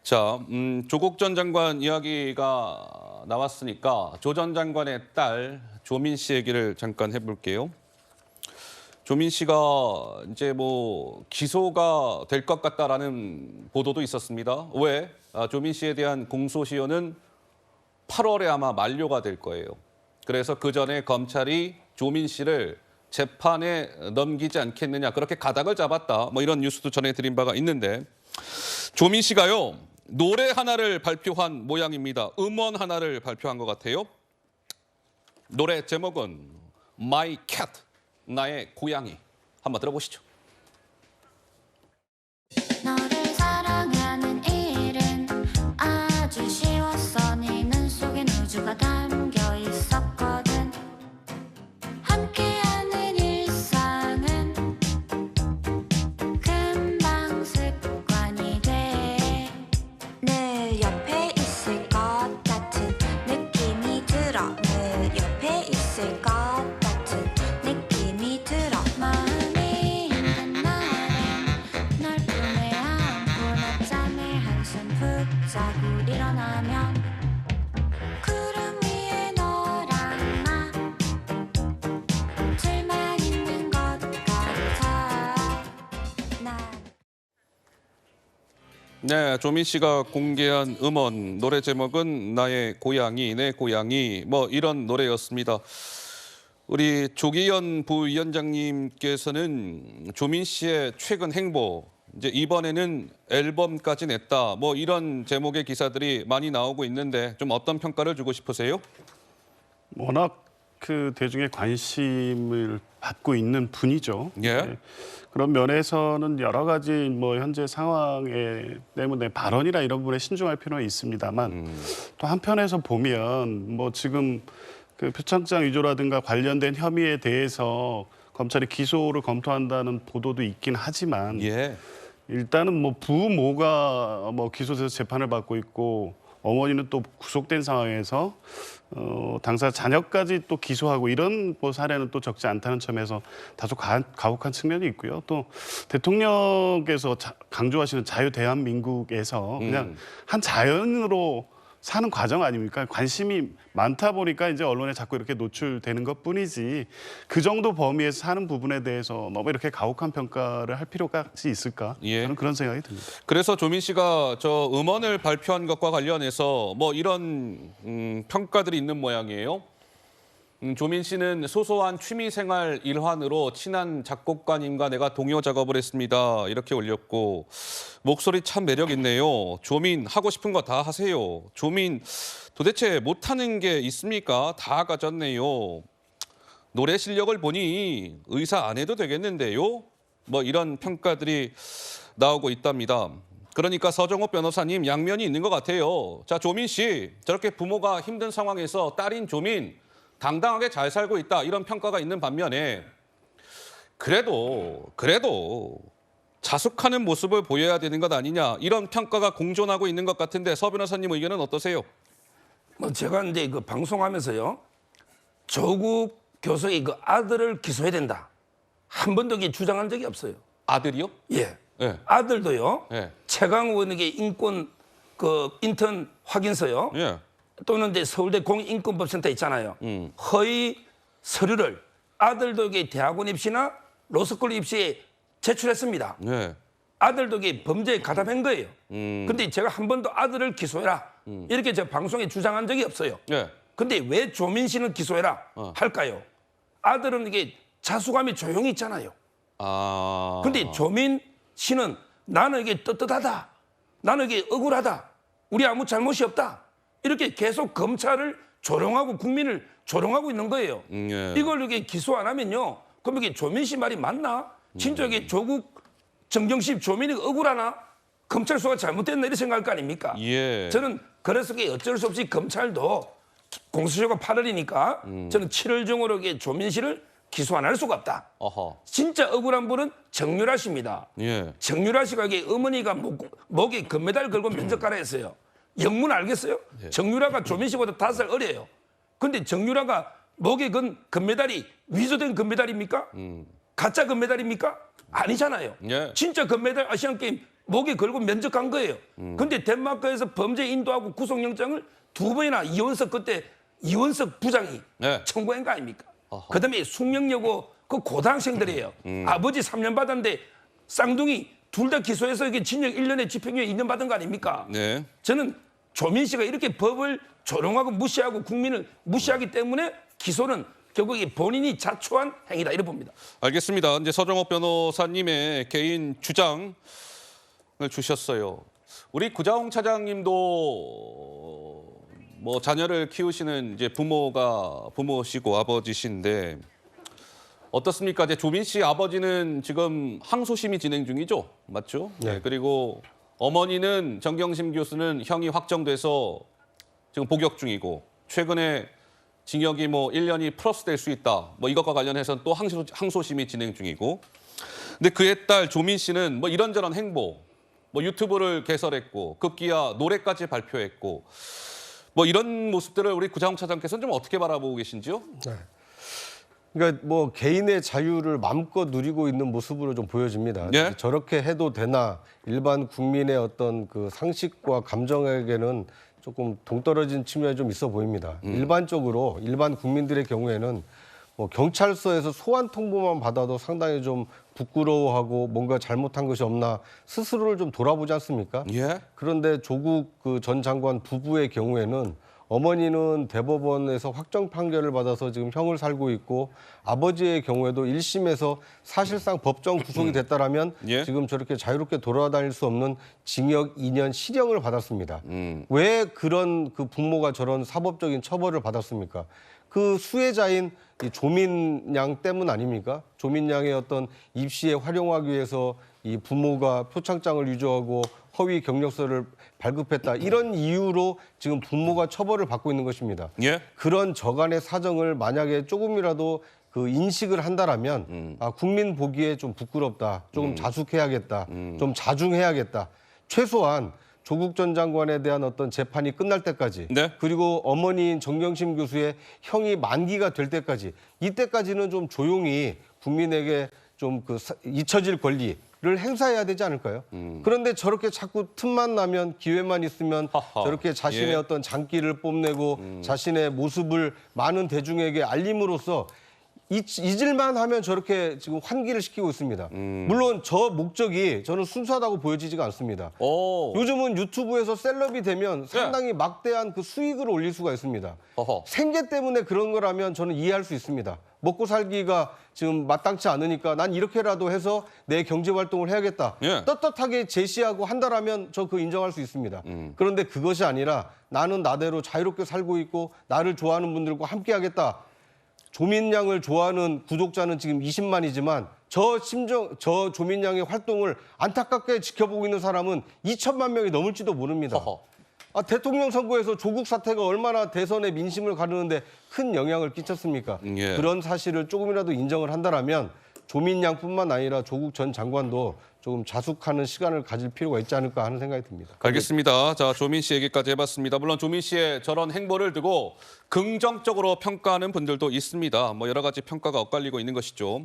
자, 조국 전 장관 이야기가 나왔으니까 조 전 장관의 딸 조민 씨 얘기를 잠깐 해볼게요. 조민 씨가 이제 뭐 기소가 될 것 같다라는 보도도 있었습니다. 왜? 조민 씨에 대한 공소시효는 8월에 아마 만료가 될 거예요. 그래서 그 전에 검찰이 조민 씨를 재판에 넘기지 않겠느냐, 그렇게 가닥을 잡았다. 뭐 이런 뉴스도 전해드린 바가 있는데, 조민 씨가요, 노래 하나를 발표한 모양입니다. 음원 하나를 발표한 것 같아요. 노래 제목은 My Cat, 나의 고양이. 한번 들어보시죠. 너를 사랑하는 일은 아주 쉬웠어. 네 눈 속엔 우주가 담겨 있었거든. 함께하는 일상은 금방 습관이 돼. 늘 옆에 있을 것 같은 느낌이 들어. 늘 옆에 있을 것 같은 느낌이 들어. 마음이 힘든 날엔 널 품에 안고 낮잠에 한숨 푹 자고 일어나면 구름 위에 너랑 나 둘만 있는 것 같아. 난 네, 조민 씨가 공개한 음원 노래 제목은 나의 고양이, 내 고양이, 뭐 이런 노래였습니다. 우리 조기현 부위원장님께서는 조민 씨의 최근 행보, 이제 이번에는 앨범까지 냈다, 뭐 이런 제목의 기사들이 많이 나오고 있는데 좀 어떤 평가를 주고 싶으세요? 워낙 그 대중의 관심을 받고 있는 분이죠. 예. 네. 그런 면에서는 여러 가지 뭐 현재 상황에 때문에 발언이나 이런 부분에 신중할 필요는 있습니다만 또 한편에서 보면 뭐 지금 그 표창장 위조라든가 관련된 혐의에 대해서 검찰이 기소를 검토한다는 보도도 있긴 하지만 예. 일단은 뭐 부모가 뭐 기소돼서 재판을 받고 있고 어머니는 또 구속된 상황에서 당사 자녀까지 또 기소하고 이런 뭐 사례는 또 적지 않다는 점에서 다소 가혹한 측면이 있고요. 또 대통령께서 강조하시는 자유 대한민국에서 그냥 한 자연으로 사는 과정 아닙니까? 관심이 많다 보니까 이제 언론에 자꾸 이렇게 노출되는 것뿐이지 그 정도 범위에서 사는 부분에 대해서 너무 이렇게 가혹한 평가를 할 필요가 있을까? 예. 저는 그런 생각이 듭니다. 그래서 조민 씨가 저 음원을 발표한 것과 관련해서 뭐 이런 평가들이 있는 모양이에요. 조민 씨는 소소한 취미생활 일환으로 친한 작곡가님과 내가 동요 작업을 했습니다. 이렇게 올렸고, 목소리 참 매력 있네요. 조민 하고 싶은 거 다 하세요. 조민 도대체 못하는 게 있습니까? 다 가졌네요. 노래 실력을 보니 의사 안 해도 되겠는데요. 뭐 이런 평가들이 나오고 있답니다. 그러니까 서정호 변호사님 양면이 있는 것 같아요. 자, 조민 씨 저렇게 부모가 힘든 상황에서 딸인 조민 당당하게 잘 살고 있다, 이런 평가가 있는 반면에 그래도 자숙하는 모습을 보여야 되는 것 아니냐, 이런 평가가 공존하고 있는 것 같은데 서 변호사님 의견은 어떠세요? 뭐 제가 이제 그 방송하면서요, 조국 교수의 그 아들을 기소해야 된다, 한 번도 주장한 적이 없어요. 아들이요? 예. 예. 아들도요. 예. 최강 의원에게 인권 그 인턴 확인서요. 예. 또는 이제 서울대 공인권법센터 있잖아요. 허위 서류를 아들도 대학원 입시나 로스쿨 입시에 제출했습니다. 예. 아들도 범죄에 가담한 거예요. 근데 제가 한 번도 아들을 기소해라 이렇게 제가 방송에 주장한 적이 없어요. 예. 근데 왜 조민 씨는 기소해라 할까요? 아들은 자수감이 조용히 있잖아요. 아. 근데 조민 씨는 나는 떳떳하다, 나는 억울하다, 우리 아무 잘못이 없다, 이렇게 계속 검찰을 조롱하고 국민을 조롱하고 있는 거예요. 예. 이걸 기소 안 하면요, 그럼 조민 씨 말이 맞나? 진짜 조국 정경심 조민이 억울하나? 검찰 수사가 잘못됐나? 이렇게 생각할 거 아닙니까? 예. 저는 그래서 어쩔 수 없이 검찰도 공소시효가 8월이니까 저는 7월 중으로 조민 씨를 기소 안 할 수가 없다. 어허. 진짜 억울한 분은 정유라 씨입니다. 예. 정유라 씨가 어머니가 목에 금메달 걸고 면접가라 했어요. 영문 알겠어요? 정유라가 조민 씨보다 5살 어려요. 근데 정유라가 목에 건 금메달이 위조된 금메달입니까? 가짜 금메달입니까? 아니잖아요. 예. 진짜 금메달 아시안게임 목에 걸고 면접한 거예요. 근데 덴마크에서 범죄 인도하고 구속영장을 2번이나 이원석 부장이 네. 청구한 거 아닙니까? 그다음에 숙명여고 그 고등학생들이에요. 아버지 3년 받았는데 쌍둥이 둘 다 기소해서 이게 징역 1년에 집행유예 2년 받은 거 아닙니까? 네. 저는 조민 씨가 이렇게 법을 조롱하고 무시하고 국민을 무시하기 때문에 기소는 결국 이 본인이 자초한 행위다 이렇게 봅니다. 알겠습니다. 이제 서정옥 변호사님의 개인 주장을 주셨어요. 우리 구자홍 차장님도 뭐 자녀를 키우시는 이제 부모시고 아버지신데 어떻습니까? 이제 조민 씨 아버지는 지금 항소심이 진행 중이죠, 맞죠? 네. 그리고 어머니는 정경심 교수는 형이 확정돼서 지금 복역 중이고 최근에 징역이 뭐 1년이 플러스 될 수 있다. 뭐 이것과 관련해서는 또 항소심이 진행 중이고. 근데 그의 딸 조민 씨는 뭐 이런저런 행보, 뭐 유튜브를 개설했고 급기야 노래까지 발표했고 뭐 이런 모습들을 우리 구자홍 차장께서는 좀 어떻게 바라보고 계신지요? 네. 그러니까 뭐 개인의 자유를 마음껏 누리고 있는 모습으로 좀 보여집니다. 예? 저렇게 해도 되나 일반 국민의 어떤 그 상식과 감정에게는 조금 동떨어진 측면이 좀 있어 보입니다. 일반적으로 일반 국민들의 경우에는 뭐 경찰서에서 소환 통보만 받아도 상당히 좀 부끄러워하고 뭔가 잘못한 것이 없나 스스로를 좀 돌아보지 않습니까? 예. 그런데 조국 그 전 장관 부부의 경우에는 어머니는 대법원에서 확정 판결을 받아서 지금 형을 살고 있고 아버지의 경우에도 1심에서 사실상 법정 구속이 됐다라면 예. 지금 저렇게 자유롭게 돌아다닐 수 없는 징역 2년 실형을 받았습니다. 왜 그런 그 부모가 저런 사법적인 처벌을 받았습니까? 그 수혜자인 이 조민 양 때문 아닙니까? 조민 양의 어떤 입시에 활용하기 위해서 이 부모가 표창장을 위조하고 허위 경력서를 발급했다. 이런 이유로 지금 부모가 처벌을 받고 있는 것입니다. 예. 그런 저간의 사정을 만약에 조금이라도 그 인식을 한다라면 아, 국민 보기에 좀 부끄럽다. 조금 자숙해야겠다. 좀 자중해야겠다. 최소한 조국 전 장관에 대한 어떤 재판이 끝날 때까지 네. 그리고 어머니인 정경심 교수의 형이 만기가 될 때까지 이때까지는 좀 조용히 국민에게 좀 그 잊혀질 권리를 행사해야 되지 않을까요? 그런데 저렇게 자꾸 틈만 나면 기회만 있으면 하하. 저렇게 자신의 예. 어떤 장기를 뽐내고 자신의 모습을 많은 대중에게 알림으로써 잊을만 하면 저렇게 지금 환기를 시키고 있습니다. 물론 저 목적이 저는 순수하다고 보여지지가 않습니다. 오. 요즘은 유튜브에서 셀럽이 되면 상당히 막대한 그 수익을 올릴 수가 있습니다. 어허. 생계 때문에 그런 거라면 저는 이해할 수 있습니다. 먹고 살기가 지금 마땅치 않으니까 난 이렇게라도 해서 내 경제 활동을 해야겠다. 예. 떳떳하게 제시하고 한다라면 저 그거 인정할 수 있습니다. 그런데 그것이 아니라 나는 나대로 자유롭게 살고 있고 나를 좋아하는 분들과 함께 하겠다. 조민 양을 좋아하는 구독자는 지금 20만이지만 저 조민 양의 활동을 안타깝게 지켜보고 있는 사람은 2천만 명이 넘을지도 모릅니다. 허허. 아, 대통령 선거에서 조국 사태가 얼마나 대선의 민심을 가르는데 큰 영향을 끼쳤습니까? 예. 그런 사실을 조금이라도 인정을 한다라면 조민 양뿐만 아니라 조국 전 장관도 조금 자숙하는 시간을 가질 필요가 있지 않을까 하는 생각이 듭니다. 알겠습니다. 자, 조민 씨 얘기까지 해봤습니다. 물론 조민 씨의 저런 행보를 두고 긍정적으로 평가하는 분들도 있습니다. 뭐 여러 가지 평가가 엇갈리고 있는 것이죠.